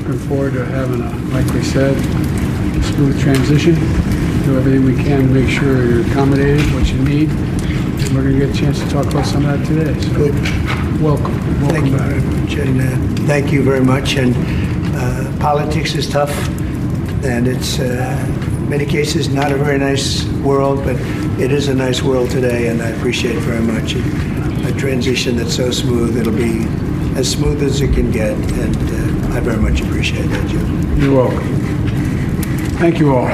looking forward to having like we said, smooth transition. Do everything we can to make sure you're accommodated, what you need. And we're going to get a chance to talk about some of that today. So, good. Welcome Thank you back. very much, and thank you very much. And politics is tough, and it's in many cases not a very nice world, but it is a nice world today, and I appreciate very much a transition that's so smooth. It'll be as smooth as it can get, and I very much appreciate that, Jim. You're welcome. Thank you all.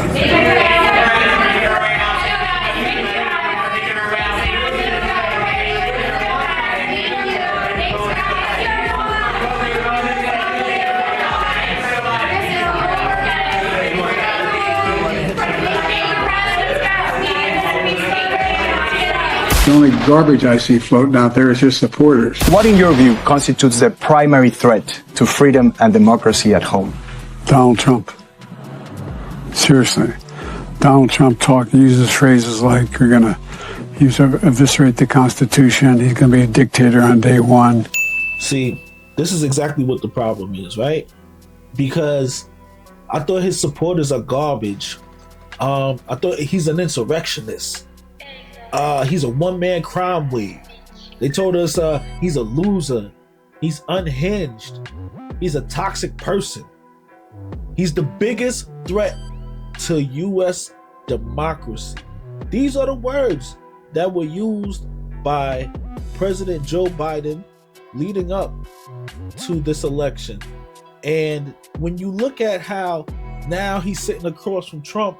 The only garbage I see floating out there is just supporters. What, in your view, constitutes the primary threat to freedom and democracy at home? Donald Trump. Seriously. Donald Trump uses phrases like you're going to eviscerate the Constitution. He's going to be a dictator on day one. See, this is exactly what the problem is, right? Because I thought his supporters are garbage. I thought he's an insurrectionist. He's a one-man crime wave. They told us he's a loser. He's unhinged. He's a toxic person. He's the biggest threat to U.S. democracy. These are the words that were used by President Joe Biden leading up to this election. And when you look at how now he's sitting across from Trump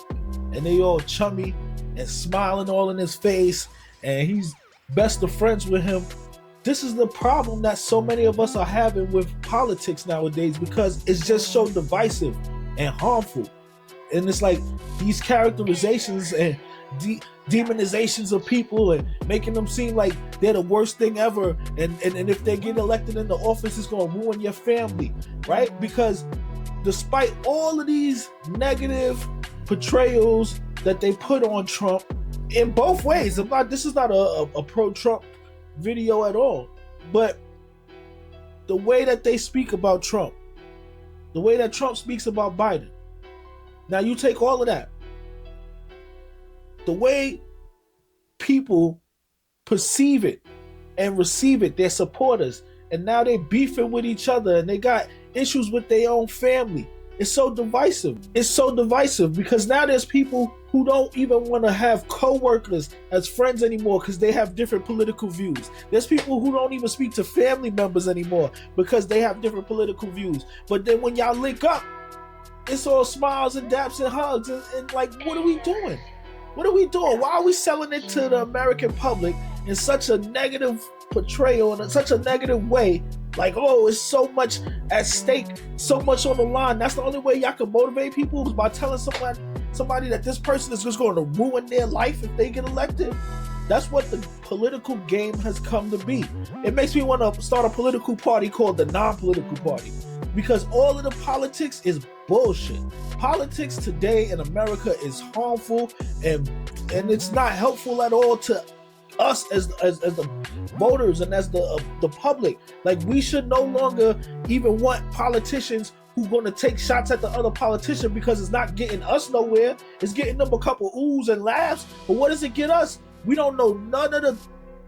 and they all chummy and smiling all in his face, and he's best of friends with him. This is the problem that so many of us are having with politics nowadays, because it's just so divisive and harmful. And it's like these characterizations and demonizations of people and making them seem like they're the worst thing ever. And if they get elected into office, it's going to ruin your family, right? Because despite all of these negative portrayals that they put on Trump in both ways. This is not a pro-Trump video at all, but the way that they speak about Trump, the way that Trump speaks about Biden. Now you take all of that, the way people perceive it and receive it, their supporters, and now they beefing with each other and they got issues with their own family. It's so divisive. It's so divisive because now there's people who don't even want to have co-workers as friends anymore because they have different political views. There's people who don't even speak to family members anymore because they have different political views. But then when y'all link up, it's all smiles and daps and hugs and like, what are we doing? What are we doing? Why are we selling it to the American public in such a negative portrayal, in such a negative way? Like, oh, it's so much at stake, so much on the line. That's the only way y'all can motivate people, is by telling somebody that this person is just going to ruin their life if they get elected. That's what the political game has come to be. It makes me want to start a political party called the non-political party, because all of the politics is bullshit. Politics today in America is harmful and it's not helpful at all to us as the voters and as the public. Like, we should no longer even want politicians who going to take shots at the other politician, because it's not getting us nowhere. It's getting them a couple oohs and laughs, but what does it get us? We don't know none of the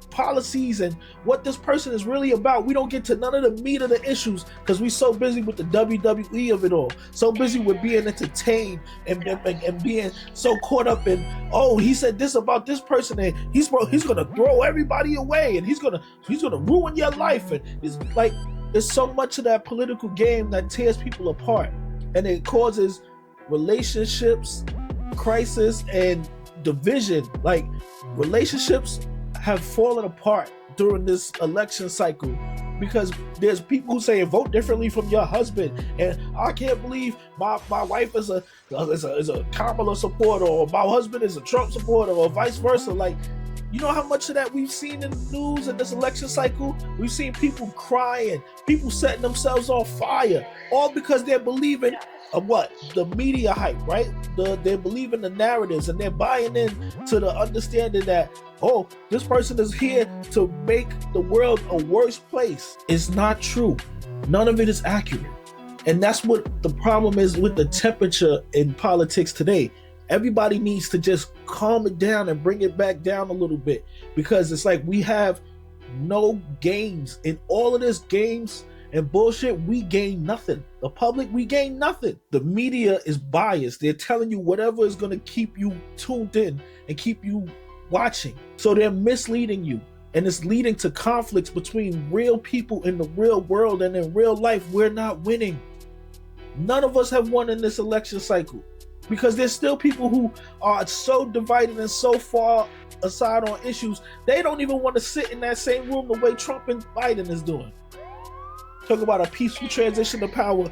policies and what this person is really about. We don't get to none of the meat of the issues because we're so busy with the WWE of it all, so busy with being entertained and being so caught up in, oh, he said this about this person and he's gonna throw everybody away and he's gonna ruin your life. And it's like, there's so much of that political game that tears people apart, and it causes relationships crisis and division. Like, relationships have fallen apart during this election cycle because there's people who say vote differently from your husband, and I can't believe my wife is a Kamala supporter, or my husband is a Trump supporter, or vice versa. Like, you know how much of that we've seen in the news in this election cycle? We've seen people crying, people setting themselves on fire, all because they're believing of what? The media hype, right? They're believing the narratives, and they're buying in to the understanding that, oh, this person is here to make the world a worse place. It's not true. None of it is accurate. And that's what the problem is with the temperature in politics today. Everybody needs to just calm it down and bring it back down a little bit, because it's like we have no gains. In all of this games and bullshit, we gain nothing. The public, we gain nothing. The media is biased. They're telling you whatever is going to keep you tuned in and keep you watching. So they're misleading you. And it's leading to conflicts between real people in the real world, and in real life, we're not winning. None of us have won in this election cycle, because there's still people who are so divided and so far aside on issues, they don't even want to sit in that same room the way Trump and Biden is doing. Talk about a peaceful transition to power.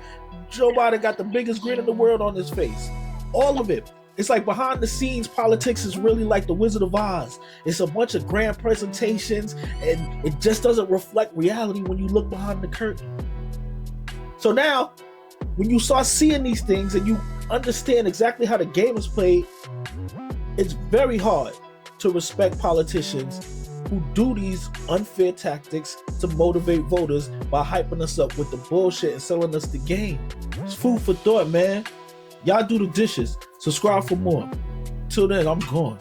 Joe Biden got the biggest grin in the world on his face. All of it. It's like behind the scenes, politics is really like the Wizard of Oz. It's a bunch of grand presentations, and it just doesn't reflect reality when you look behind the curtain. So now, when you start seeing these things and you understand exactly how the game is played, it's very hard to respect politicians who do these unfair tactics to motivate voters by hyping us up with the bullshit and selling us the game. It's food for thought, man. Y'all do the dishes. Subscribe for more. Till then, I'm gone.